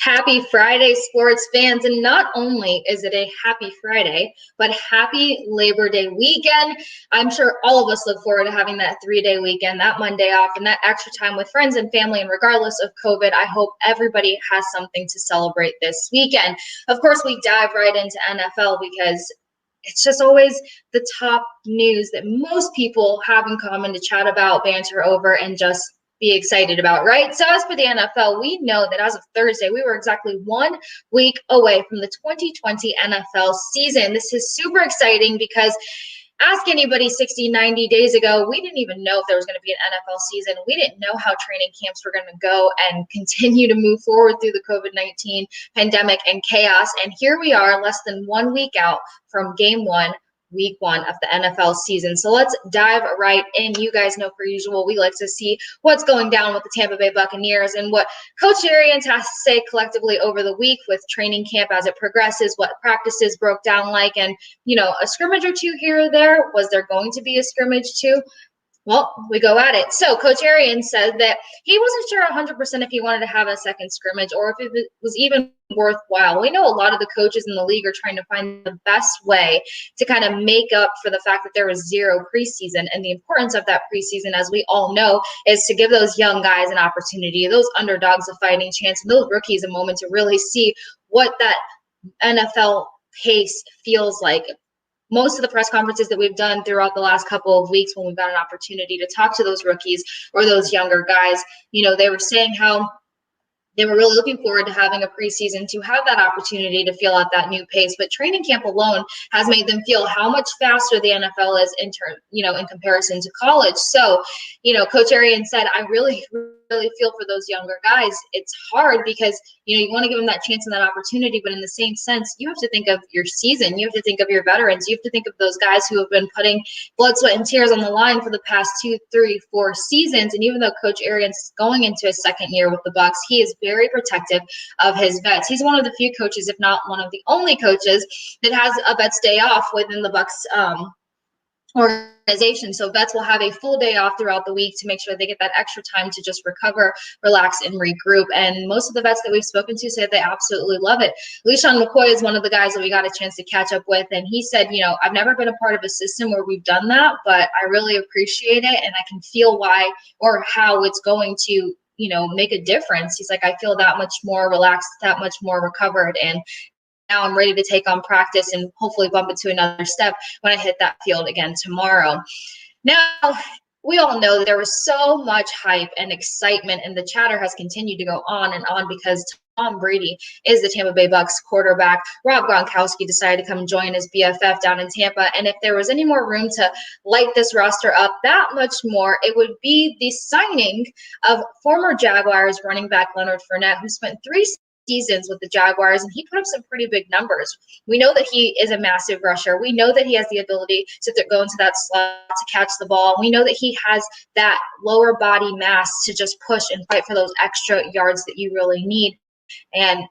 Happy Friday, sports fans. And not only is it a happy Friday, but happy Labor Day weekend. I'm sure all of us look forward to having that 3-day weekend, that Monday off, and that extra time with friends and family. And regardless of COVID, I hope everybody has something to celebrate this weekend. Of course, we dive right into NFL because it's just always the top news that most people have in common to chat about, banter over, and just be excited about, right? So as for the NFL, we know that as of Thursday, we were exactly 1 week away from the 2020 NFL season. This is super exciting because ask anybody 60, 90 days ago, we didn't even know if there was going to be an NFL season. We didn't know how training camps were going to go and continue to move forward through the COVID-19 pandemic and chaos. And here we are, less than 1 week out from game one, week one of the NFL season. So let's dive right in. You guys know, per usual, we like to see what's going down with the Tampa Bay Buccaneers and what Coach Arians has to say collectively over the week with training camp as it progresses, what practices broke down like, and, a scrimmage or two here or there. Was there going to be a scrimmage too? Well, we go at it. So Coach Arians said that he wasn't sure 100% if he wanted to have a second scrimmage or if it was even worthwhile. We know a lot of the coaches in the league are trying to find the best way to kind of make up for the fact that there was zero preseason. And the importance of that preseason, as we all know, is to give those young guys an opportunity, those underdogs a fighting chance, and those rookies a moment to really see what that NFL pace feels like. Most of the press conferences that we've done throughout the last couple of weeks when we've got an opportunity to talk to those rookies or those younger guys, they were saying how they were really looking forward to having a preseason to have that opportunity to feel out that new pace. But training camp alone has made them feel how much faster the NFL is in comparison to college. So, Coach Arians said, I really feel for those younger guys. It's hard because, you want to give them that chance and that opportunity. But in the same sense, you have to think of your season. You have to think of your veterans. You have to think of those guys who have been putting blood, sweat, and tears on the line for the past 2, 3, 4 seasons. And even though Coach Arians is going into his second year with the Bucs, he is very protective of his vets. He's one of the few coaches, if not one of the only coaches, that has a vets day off within the Bucs organization. So vets will have a full day off throughout the week to make sure they get that extra time to just recover, relax, and regroup. And most of the vets that we've spoken to say they absolutely love it. LeSean McCoy is one of the guys that we got a chance to catch up with, and he said, I've never been a part of a system where we've done that, but I really appreciate it, and I can feel why or how it's going to make a difference. He's like, I feel that much more relaxed, that much more recovered, and now I'm ready to take on practice and hopefully bump into another step when I hit that field again tomorrow. Now, we all know that there was so much hype and excitement, and the chatter has continued to go on and on because Tom Brady is the Tampa Bay Bucs quarterback. Rob Gronkowski decided to come join his BFF down in Tampa, and if there was any more room to light this roster up that much more, it would be the signing of former Jaguars running back Leonard Fournette, who spent 3 seasons with the Jaguars, and he put up some pretty big numbers. We know that he is a massive rusher. We know that he has the ability to go into that slot to catch the ball. We know that he has that lower body mass to just push and fight for those extra yards that you really need. And,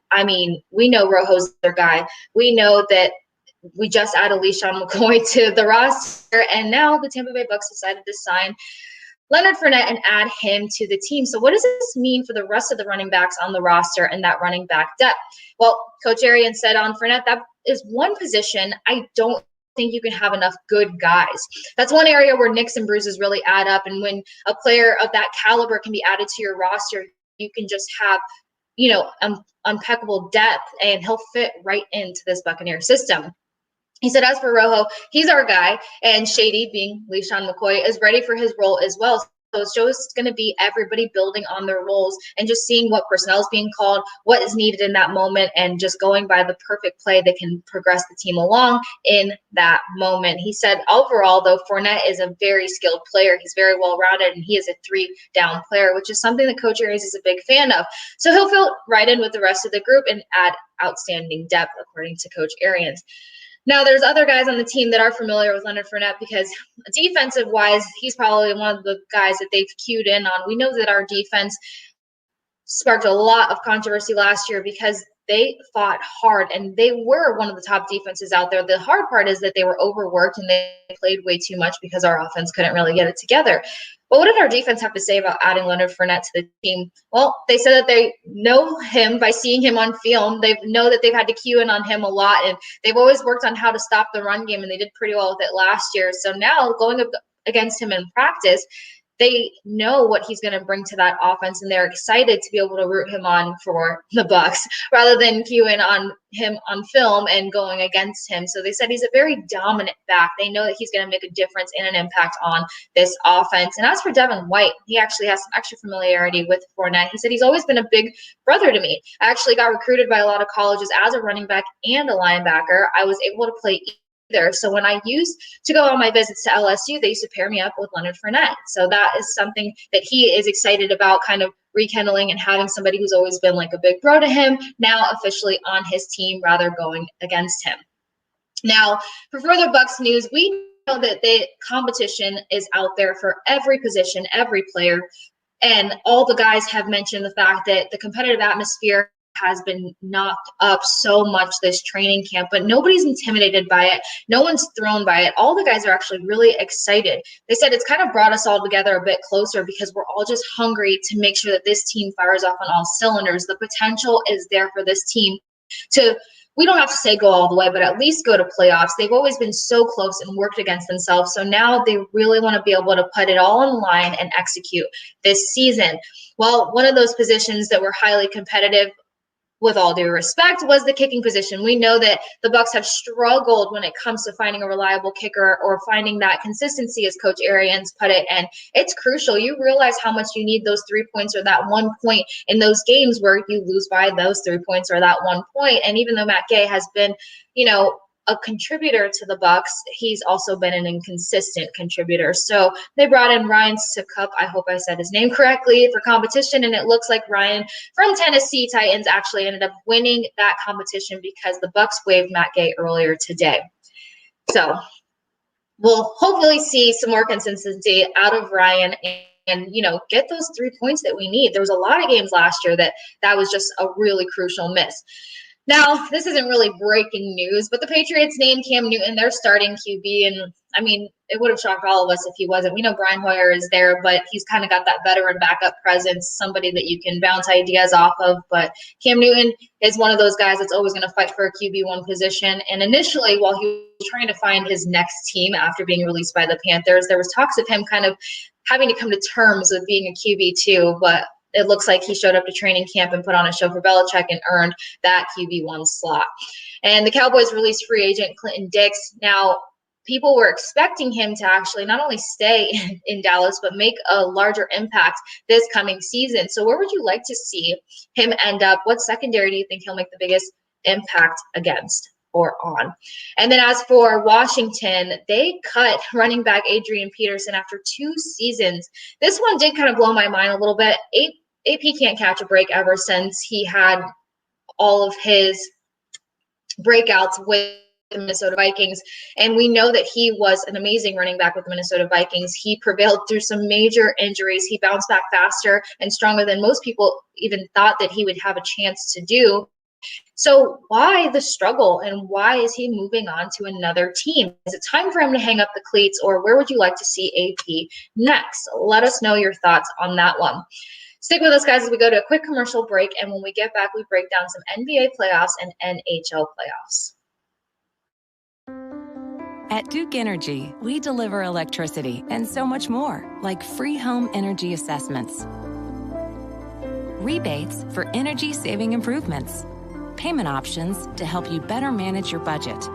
we know Rojo's their guy. We know that we just added LeSean McCoy to the roster, and now the Tampa Bay Bucs decided to sign Leonard Fournette and add him to the team. So what does this mean for the rest of the running backs on the roster and that running back depth? Well, Coach Arians said on Fournette, that is one position I don't think you can have enough good guys. That's one area where nicks and bruises really add up. And when a player of that caliber can be added to your roster, you can just have, impeccable depth, and he'll fit right into this Buccaneer system. He said, as for Rojo, he's our guy, and Shady, being LeSean McCoy, is ready for his role as well. So it's just going to be everybody building on their roles and just seeing what personnel is being called, what is needed in that moment, and just going by the perfect play that can progress the team along in that moment. He said, overall, though, Fournette is a very skilled player. He's very well-rounded, and he is a 3-down player, which is something that Coach Arians is a big fan of. So he'll fit right in with the rest of the group and add outstanding depth, according to Coach Arians. Now, there's other guys on the team that are familiar with Leonard Fournette because defensive-wise, he's probably one of the guys that they've cued in on. We know that our defense sparked a lot of controversy last year because they fought hard, and they were one of the top defenses out there. The hard part is that they were overworked and they played way too much because our offense couldn't really get it together. Well, what did our defense have to say about adding Leonard Fournette to the team? Well, they said that they know him by seeing him on film. They know that they've had to cue in on him a lot, and they've always worked on how to stop the run game, and they did pretty well with it last year. So now going up against him in practice, they know what he's going to bring to that offense, and they're excited to be able to root him on for the Bucs rather than cueing on him on film and going against him. So they said he's a very dominant back. They know that he's going to make a difference and an impact on this offense. And as for Devin White, he actually has some extra familiarity with Fournette. He said he's always been a big brother to me. I actually got recruited by a lot of colleges as a running back and a linebacker. I was able to play either. So when I used to go on my visits to LSU, they used to pair me up with Leonard Fournette. So that is something that he is excited about, kind of rekindling and having somebody who's always been like a big bro to him now officially on his team rather going against him. Now, for further Bucs news, we know that the competition is out there for every position, every player, and all the guys have mentioned the fact that the competitive atmosphere has been knocked up so much this training camp, but nobody's intimidated by it. No one's thrown by it. All the guys are actually really excited. They said it's kind of brought us all together a bit closer because we're all just hungry to make sure that this team fires off on all cylinders. The potential is there for this team to, we don't have to say go all the way, but at least go to playoffs. They've always been so close and worked against themselves. So now they really want to be able to put it all on the line and execute this season. Well, one of those positions that were highly competitive, with all due respect, was the kicking position. We know that the Bucs have struggled when it comes to finding a reliable kicker or finding that consistency, as Coach Arians put it, and it's crucial. You realize how much you need those 3 points or that 1 point in those games where you lose by those 3 points or that 1 point. And even though Matt Gay has been, a contributor to the Bucs, he's also been an inconsistent contributor. So they brought in Ryan Suckup, I hope I said his name correctly, for competition, and it looks like Ryan from Tennessee Titans actually ended up winning that competition because the Bucs waived Matt Gay earlier today. So we'll hopefully see some more consistency out of Ryan and get those 3 points that we need. There was a lot of games last year that was just a really crucial miss. Now, this isn't really breaking news, but the Patriots named Cam Newton their starting QB, and I mean, it would have shocked all of us if he wasn't. We know Brian Hoyer is there, but he's kind of got that veteran backup presence, somebody that you can bounce ideas off of. But Cam Newton is one of those guys that's always going to fight for a QB1 position. And initially, while he was trying to find his next team after being released by the Panthers, there was talks of him kind of having to come to terms with being a QB2, but it looks like he showed up to training camp and put on a show for Belichick and earned that QB1 slot. And the Cowboys released free agent Clinton Dix. Now, people were expecting him to actually not only stay in Dallas, but make a larger impact this coming season. So where would you like to see him end up? What secondary do you think he'll make the biggest impact against or on? And then as for Washington, they cut running back Adrian Peterson after 2 seasons. This one did kind of blow my mind a little bit. AP can't catch a break ever since he had all of his breakouts with the Minnesota Vikings. And we know that he was an amazing running back with the Minnesota Vikings. He prevailed through some major injuries. He bounced back faster and stronger than most people even thought that he would have a chance to do. So why the struggle, and why is he moving on to another team? Is it time for him to hang up the cleats, or where would you like to see AP next? Let us know your thoughts on that one. Stick with us, guys, as we go to a quick commercial break, and when we get back, we break down some NBA playoffs and NHL playoffs. At Duke Energy, we deliver electricity and so much more, like free home energy assessments, rebates for energy-saving improvements, payment options to help you better manage your budget,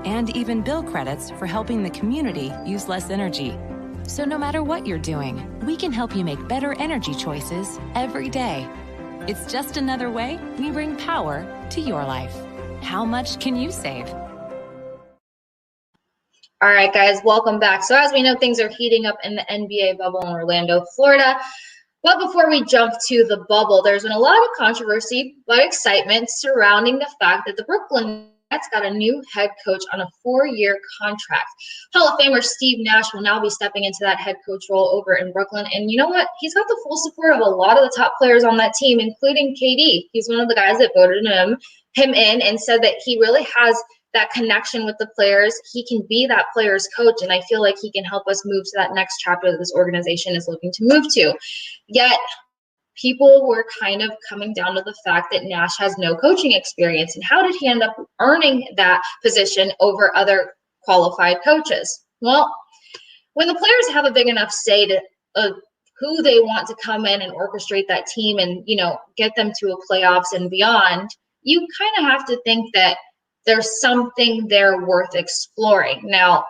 and even bill credits for helping the community use less energy. So no matter what you're doing, we can help you make better energy choices every day. It's just another way we bring power to your life. How much can you save? All right, guys, welcome back. So as we know, things are heating up in the NBA bubble in Orlando, Florida. But before we jump to the bubble, there's been a lot of controversy but excitement surrounding the fact that the Brooklyn Nets got a new head coach on a 4-year contract. Hall of Famer Steve Nash will now be stepping into that head coach role over in Brooklyn. And you know what? He's got the full support of a lot of the top players on that team, including KD. He's one of the guys that voted him in and said that he really has that connection with the players. He can be that player's coach, and I feel like he can help us move to that next chapter that this organization is looking to move to. Yet, people were kind of coming down to the fact that Nash has no coaching experience. And how did he end up earning that position over other qualified coaches? Well, when the players have a big enough say to who they want to come in and orchestrate that team and, get them to a playoffs and beyond, you kind of have to think that there's something there worth exploring. Now,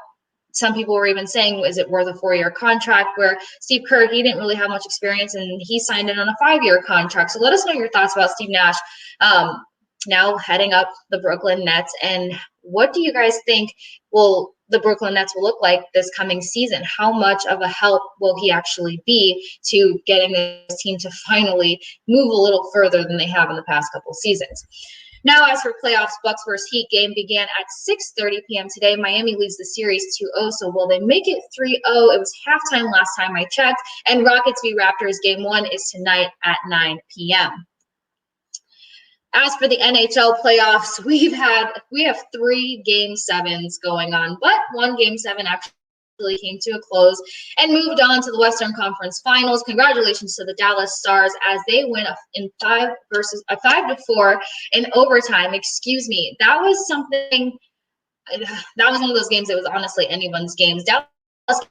some people were even saying, is it worth a 4-year contract? Where Steve Kerr, he didn't really have much experience, and he signed in on a 5-year contract. So let us know your thoughts about Steve Nash now heading up the Brooklyn Nets. And what do you guys think the Brooklyn Nets will look like this coming season? How much of a help will he actually be to getting this team to finally move a little further than they have in the past couple seasons? Now, as for playoffs, Bucks versus Heat game began at 6:30 p.m. today. Miami leads the series 2-0, so will they make it 3-0? It was halftime last time I checked. And Rockets v. Raptors game 1 is tonight at 9 p.m. As for the NHL playoffs, we have 3 Game 7s going on, but one Game 7 actually came to a close and moved on to the Western Conference Finals. Congratulations to the Dallas Stars as they win in 5-4 in overtime. Excuse me. That was one of those games that was honestly anyone's games. Dallas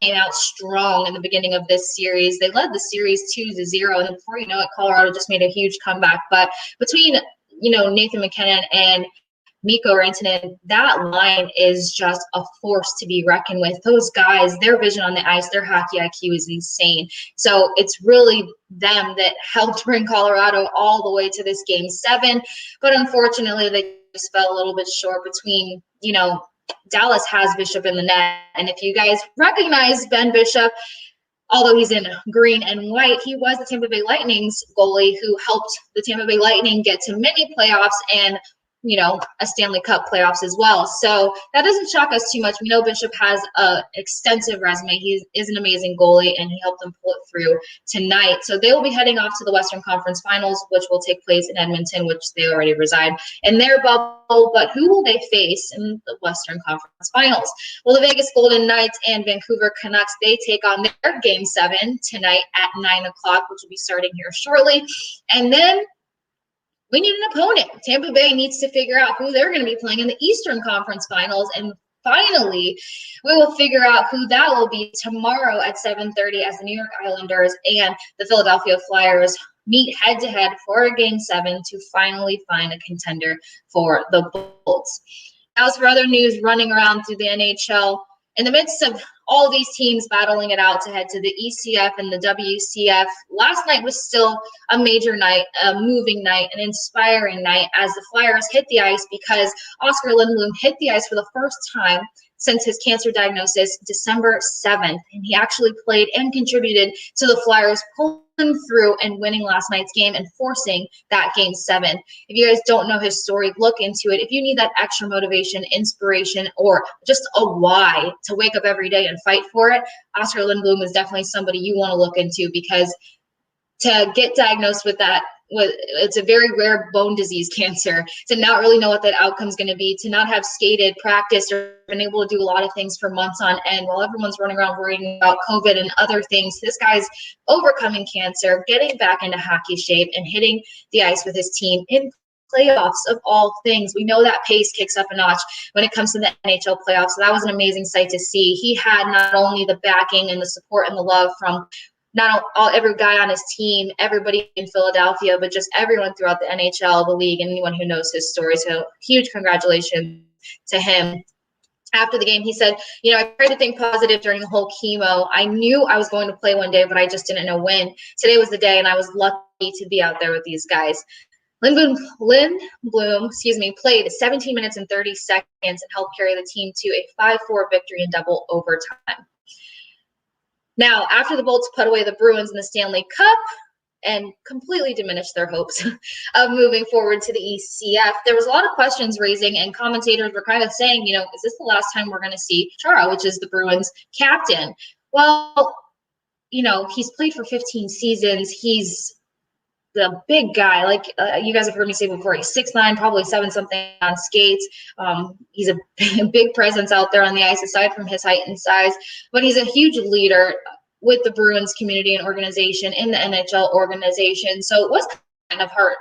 came out strong in the beginning of this series. They led the series 2-0, and before you know it, Colorado just made a huge comeback. But between Nathan McKinnon and Mikko Rantanen, that line is just a force to be reckoned with. Those guys, their vision on the ice, their hockey IQ is insane. So it's really them that helped bring Colorado all the way to this Game 7. But unfortunately, they just fell a little bit short between, Dallas has Bishop in the net. And if you guys recognize Ben Bishop, although he's in green and white, he was the Tampa Bay Lightning's goalie who helped the Tampa Bay Lightning get to many playoffs and a Stanley Cup playoffs as well. So that doesn't shock us too much. We know Bishop has an extensive resume. He is an amazing goalie, and he helped them pull it through tonight. So they will be heading off to the Western Conference Finals, which will take place in Edmonton, which they already reside in their bubble. But who will they face in the Western Conference Finals? Well, the Vegas Golden Knights and Vancouver Canucks, they take on their Game 7 tonight at 9 o'clock, which will be starting here shortly. And then we need an opponent. Tampa Bay needs to figure out who they're going to be playing in the Eastern Conference Finals. And finally, we will figure out who that will be tomorrow at 7:30 as the New York Islanders and the Philadelphia Flyers meet head-to-head for a Game 7 to finally find a contender for the Bolts. As for other news running around through the NHL, in the midst of all these teams battling it out to head to the ECF and the WCF, last night was still a major night, a moving night, an inspiring night as the Flyers hit the ice because Oscar Lindblom hit the ice for the first time since his cancer diagnosis December 7th. And he actually played and contributed to the Flyers pulling through and winning last night's game and forcing that Game 7. If you guys don't know his story, look into it. If you need that extra motivation, inspiration, or just a why to wake up every day and fight for it, Oscar Lindblom is definitely somebody you want to look into, because to get diagnosed with that, it's a very rare bone disease cancer, to not really know what that outcome is going to be, to not have skated, practiced, or been able to do a lot of things for months on end while everyone's running around worrying about COVID and other things. This guy's overcoming cancer, getting back into hockey shape, and hitting the ice with his team in playoffs of all things. We know that pace kicks up a notch when it comes to the NHL playoffs. So that was an amazing sight to see. He had not only the backing and the support and the love from every guy on his team, everybody in Philadelphia, but just everyone throughout the NHL, the league, and anyone who knows his story. So huge congratulations to him. After the game, he said, I tried to think positive during the whole chemo. I knew I was going to play one day, but I just didn't know when. Today was the day, and I was lucky to be out there with these guys. Lindblom, played 17 minutes and 30 seconds and helped carry the team to a 5-4 victory in double overtime. Now, after the Bolts put away the Bruins in the Stanley Cup and completely diminished their hopes of moving forward to the ECF, there was a lot of questions raising, and commentators were kind of saying, is this the last time we're going to see Chara, which is the Bruins captain? Well, he's played for 15 seasons. He's the big guy, like you guys have heard me say before, he's 6'9", probably 7-something on skates. He's a big presence out there on the ice aside from his height and size, but he's a huge leader with the Bruins community and organization in the NHL organization. So it was kind of heart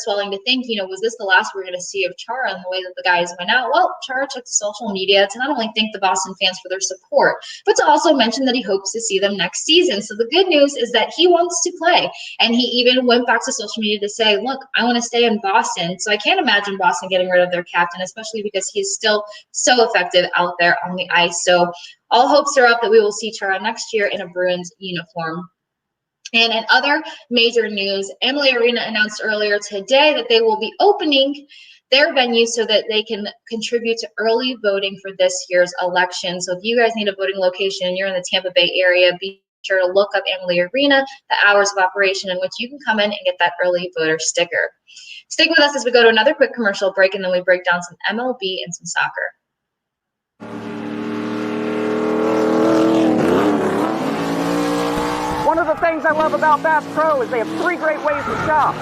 swelling to think, was this the last we're going to see of Chara and the way that the guys went out? Well, Chara took to social media to not only thank the Boston fans for their support, but to also mention that he hopes to see them next season. So the good news is that he wants to play. And he even went back to social media to say, look, I want to stay in Boston. So I can't imagine Boston getting rid of their captain, especially because he's still so effective out there on the ice. So all hopes are up that we will see Chara next year in a Bruins uniform. And in other major news, Nhl Arena announced earlier today that they will be opening their venue so that they can contribute to early voting for this year's election. So if you guys need a voting location and you're in the Tampa Bay area, be sure to look up Nhl Arena, the hours of operation in which you can come in and get that early voter sticker. Stick with us as we go to another quick commercial break, and then we break down some MLB and some soccer. One of the things I love about Bass Pro is they have 3 great ways to shop.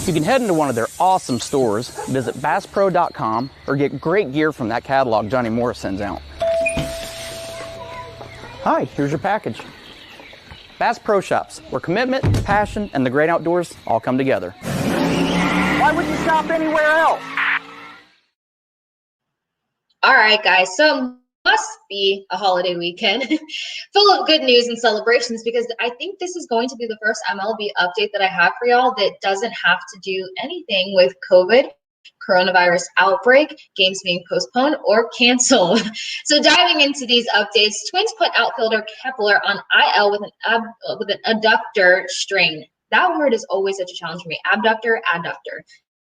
You can head into one of their awesome stores, visit BassPro.com, or get great gear from that catalog Johnny Morris sends out. Hi, here's your package. Bass Pro Shops, where commitment, passion, and the great outdoors all come together. Why would you shop anywhere else? All right, guys, so must be a holiday weekend full of good news and celebrations, because I think this is going to be the first MLB update that I have for y'all that doesn't have to do anything with COVID, coronavirus outbreak, games being postponed or canceled. So diving into these updates, Twins put outfielder Kepler on IL with an adductor strain. That word is always such a challenge for me. Abductor, adductor.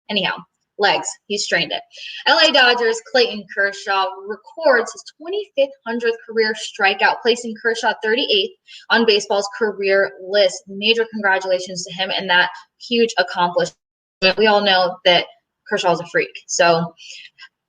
Anyhow, legs. He strained it. LA Dodgers Clay Kershaw records his 2500th career strikeout, placing Kershaw 38th on baseball's career list. Major congratulations to him and that huge accomplishment. We all know that Kershaw's a freak. So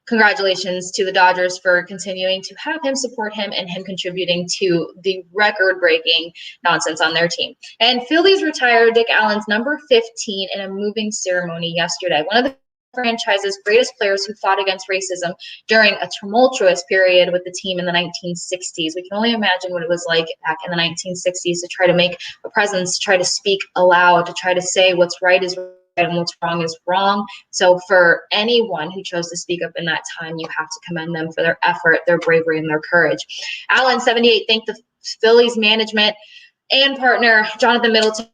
congratulations to the Dodgers for continuing to have him, support him, and him contributing to the record-breaking nonsense on their team. And Phillies retired Dick Allen's number 15 in a moving ceremony yesterday. One of the franchise's greatest players who fought against racism during a tumultuous period with the team in the 1960s. We can only imagine what it was like back in the 1960s to try to make a presence, to try to speak aloud, to try to say what's right is right and what's wrong is wrong. So for anyone who chose to speak up in that time, you have to commend them for their effort, their bravery, and their courage. Allen, 78, thanked the Phillies management and partner Jonathan Middleton,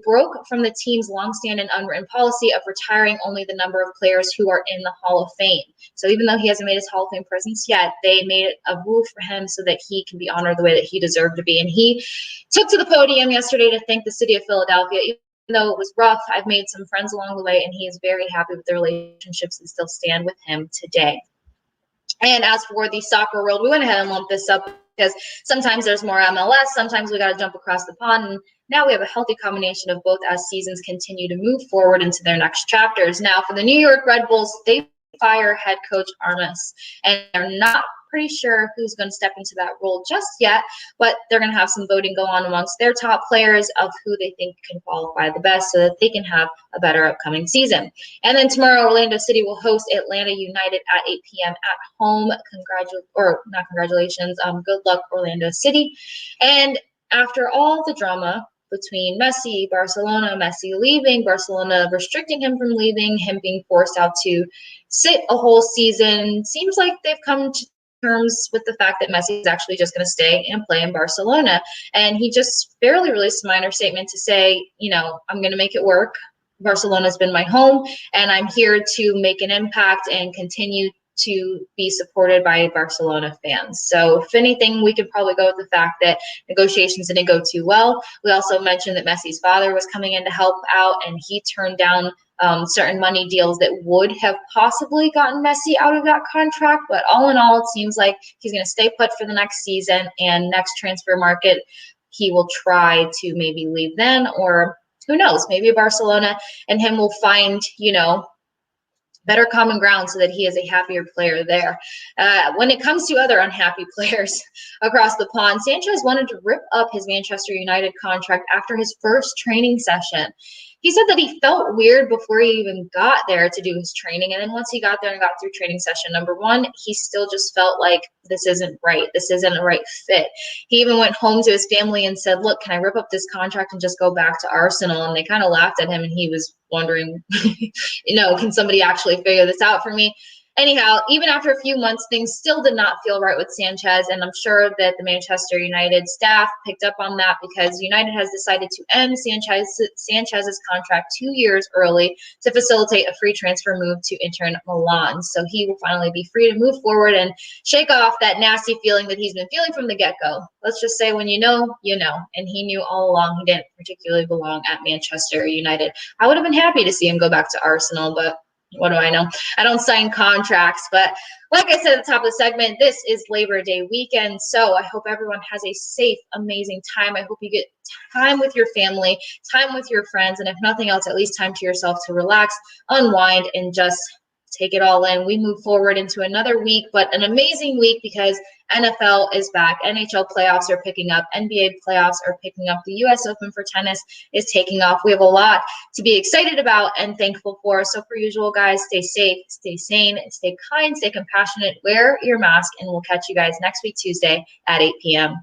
broke from the team's longstanding unwritten policy of retiring only the number of players who are in the Hall of Fame. So even though he hasn't made his Hall of Fame presence yet, they made it a rule for him so that he can be honored the way that he deserved to be. And he took to the podium yesterday to thank the city of Philadelphia. Even though it was rough, I've made some friends along the way, and he is very happy with the relationships that still stand with him today. And as for the soccer world, we went ahead and lumped this up because sometimes there's more MLS, sometimes we got to jump across the pond, and now we have a healthy combination of both as seasons continue to move forward into their next chapters. Now, for the New York Red Bulls, they fire head coach Armas, and they're not pretty sure who's going to step into that role just yet, but they're going to have some voting go on amongst their top players of who they think can qualify the best so that they can have a better upcoming season. And then tomorrow, Orlando City will host Atlanta United at 8 p.m. at home. Good luck, Orlando City. And after all the drama between Messi, Barcelona, Messi leaving, Barcelona restricting him from leaving, him being forced out to sit a whole season, seems like they've come to terms with the fact that Messi is actually just going to stay and play in Barcelona. And he just barely released a minor statement to say, I'm going to make it work. Barcelona's been my home, and I'm here to make an impact and continue to be supported by Barcelona fans. So if anything, we could probably go with the fact that negotiations didn't go too well. We also mentioned that Messi's father was coming in to help out, and he turned down certain money deals that would have possibly gotten Messi out of that contract. But all in all, it seems like he's going to stay put for the next season, and next transfer market, he will try to maybe leave then, or who knows, maybe Barcelona and him will find, better common ground so that he is a happier player there. When it comes to other unhappy players across the pond, Sanchez wanted to rip up his Manchester United contract after his first training session. He said that he felt weird before he even got there to do his training. And then once he got there and got through training session number 1, he still just felt like this isn't right. This isn't a right fit. He even went home to his family and said, look, can I rip up this contract and just go back to Arsenal? And they kind of laughed at him, and he was wondering, can somebody actually figure this out for me? Anyhow, even after a few months, things still did not feel right with Sanchez, and I'm sure that the Manchester United staff picked up on that because United has decided to end Sanchez's contract 2 years early to facilitate a free transfer move to Inter Milan. So he will finally be free to move forward and shake off that nasty feeling that he's been feeling from the get-go. Let's just say when you know, and he knew all along he didn't particularly belong at Manchester United. I would have been happy to see him go back to Arsenal, but what do I know? I don't sign contracts. But like I said at the top of the segment, this is Labor Day weekend. So I hope everyone has a safe, amazing time. I hope you get time with your family, time with your friends, and if nothing else, at least time to yourself to relax, unwind, and just take it all in. We move forward into another week, but an amazing week because NFL is back. NHL playoffs are picking up. NBA playoffs are picking up. The U.S. Open for tennis is taking off. We have a lot to be excited about and thankful for. So per usual, guys, stay safe, stay sane, stay kind, stay compassionate, wear your mask, and we'll catch you guys next week, Tuesday at 8 p.m.